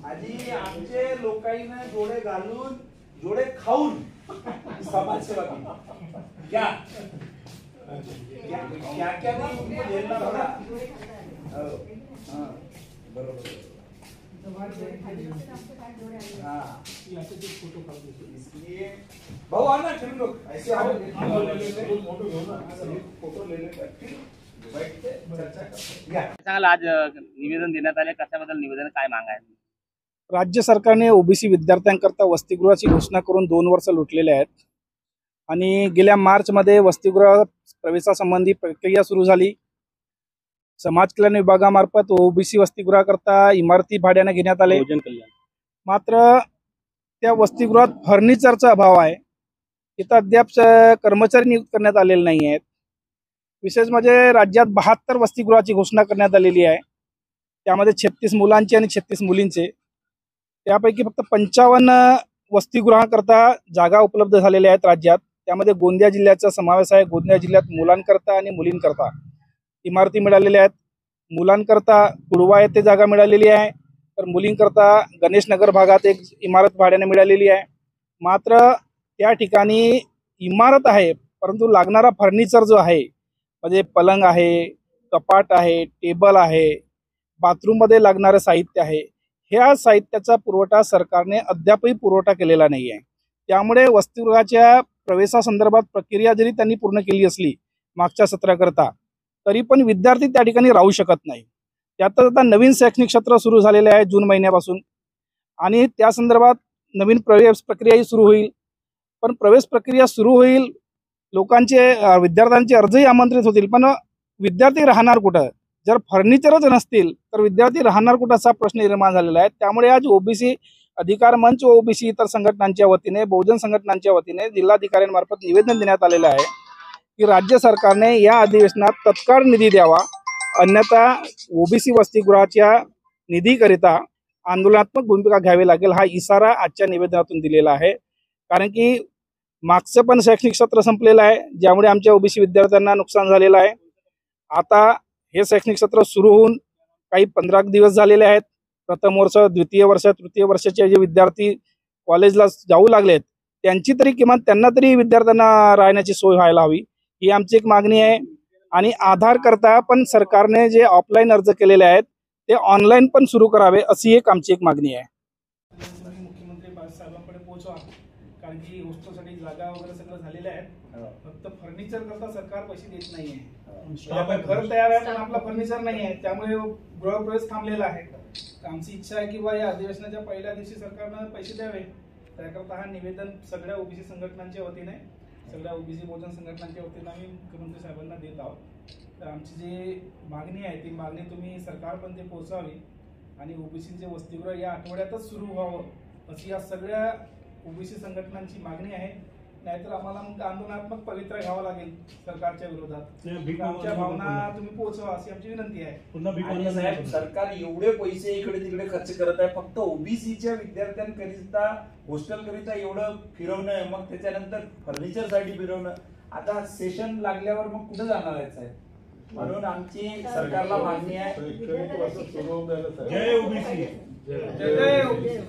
आधी आमचे लोकांना जोडे घालून जोडे खाऊन समाजसेवा की क्या क्या क्या नहीं उनको झेलना पड़ा। बरोबर इसलिए भाऊ आना फिर लोग ऐसे आओ फोटो ले लेते बैठते चर्चा करते। सांगाल आज निवेदन देण्यात आले, कशाबद्दल निवेदन, काय मांग आहे? राज्य सरकारने ओबीसी विद्यार्थ्यांकरता वसतिगृहाची घोषणा करून 2 वर्ष लुटलेले आहेत आणि गेल्या मार्चमध्ये वसतिगृह प्रवेशासंबंधी प्रक्रिया सुरू झाली। समाज कल्याण विभागामार्फत ओबीसी वसतिगृहाकरता इमारती भाड्याने घेण्यात आले, मात्र त्या वसतिगृहात फर्निचरचा अभाव आहे। इथं अद्याप कर्मचारी नियुक्त करण्यात आलेले नाही आहेत। विशेष म्हणजे राज्यात 72 वसतिगृहाची घोषणा करण्यात आलेली आहे, त्यामध्ये 36 मुलांचे आणि 36 मुलींचे। त्यापैकी फक्त 55 वसतिगृहाकरता जागा उपलब्ध झालेल्या आहेत राज्यात। त्यामध्ये गोंदिया जिल्ह्याचा समावेश आहे। गोंदिया जिल्ह्यात मुलांकरता आणि मुलींकरता इमारती मिळालेल्या आहेत। मुलांकरता कुडवा येथे जागा मिळालेली आहे, तर मुलींकरता गणेशनगर भागात एक इमारत भाड्याने मिळालेली आहे। मात्र त्या ठिकाणी इमारत आहे, परंतु लागणारा फर्निचर जो आहे, म्हणजे पलंग आहे, कपाट आहे, टेबल आहे, बाथरूममध्ये लागणारं साहित्य आहे, ह्या साहित्याचा पुरवठा सरकारने अद्यापही पुरवठा केलेला नाही आहे। त्यामुळे वसतिगृहाच्या प्रवेशासंदर्भात प्रक्रिया जरी त्यांनी पूर्ण केली असली मागच्या सत्राकरता, तरी पण विद्यार्थी त्या ठिकाणी राहू शकत नाही। त्यातच आता नवीन शैक्षणिक सत्र सुरू झालेले आहे जून महिन्यापासून, आणि त्या संदर्भात नवीन प्रवेश प्रक्रियाही सुरू होईल। पण प्रवेश प्रक्रिया सुरू होईल, लोकांचे विद्यार्थ्यांचे अर्जही आमंत्रित होतील, पण विद्यार्थी राहणार कुठं? जर फर्निचरच नसतील तर विद्यार्थी राहणार कुठं, असा प्रश्न निर्माण झालेला आहे। त्यामुळे आज ओबीसी अधिकार मंच व ओबीसी इतर संघटनांच्या वतीने, बहुजन संघटनांच्या वतीने जिल्हाधिकाऱ्यांमार्फत निवेदन देण्यात आलेलं आहे की राज्य सरकारने या अधिवेशनात तत्काळ निधी द्यावा, अन्यथा ओबीसी वसतिगृहाच्या निधीकरिता आंदोलनात्मक भूमिका घ्यावी लागेल, हा इशारा आजच्या निवेदनातून दिलेला आहे। कारण की मागचं पण शैक्षणिक सत्र संपलेलं आहे, ज्यामुळे आमच्या ओबीसी विद्यार्थ्यांना नुकसान झालेलं आहे। आता हे शैक्षणिक सत्र सुरू होऊन काही 15 दिवस झालेले आहेत। प्रथम वर्ष, द्वितीय वर्ष, तृतीय वर्षाचे जे विद्यार्थी कॉलेजला जाऊ लागलेत, त्यांची तरी किमान त्यांना तरी विद्यार्थ्यांना राहण्याची सोय व्हायला हवी, ही आमची एक मागणी आहे। आणि आधार करता पण सरकारने जे ऑफलाईन अर्ज केलेले आहेत ते ऑनलाईन पण सुरू करावे, अशी एक आमची एक मागणी आहे। मुख्यमंत्री साहेबांकडे पोहोचवा, कारण की हॉस्टेलसाठी जागा वगैरे सगळं झालेलं आहे, फक्त फर्निचर करता सरकार पैसे देत नाहीये। घर तयार आहे पण आपला फर्निचर नाही आहे, त्यामुळे गृहप्रवेश थांबलेला आहे। आमची इच्छा आहे की बा या अधिवेशनाच्या पहिल्या दिवशी सरकारनं पैसे द्यावे। त्याकरता हा निवेदन सगळ्या ओबीसी संघटनांच्या वतीने, सगळ्या ओबीसी बहुजन संघटनांच्या वतीने आम्ही मुख्यमंत्री साहेबांना देत आहोत। तर आमची जी मागणी आहे ती मागणी तुम्ही सरकारपर्यंत पोहोचावी आणि ओबीसीचे वसतिगृह या आठवड्यातच सुरू व्हावं, अशी या सगळ्या ओबीसी संघटनांची मागणी आहे। नाहीतर आम्हाला मग आंदोलनात्मक पवित्रा घ्यावा लागेल सरकारच्या विरोधात। आमच्या भावना तुम्ही पोहोचवा अशी आमची विनंती आहे। साहेब, सरकार एवढे पैसे इकडे तिकडे खर्च करत आहे, फक्त ओबीसीच्या विद्यार्थ्यांकरिता हॉस्टेलकरिता एवढं फिरवणं, मग त्याच्यानंतर फर्निचरसाठी फिरवणं, आता सेशन लागल्यावर मग कुठे जाणार आहे साहेब? म्हणून आमची सरकारला मागणी आहे, जय ओबीसी, जय ओबीसी।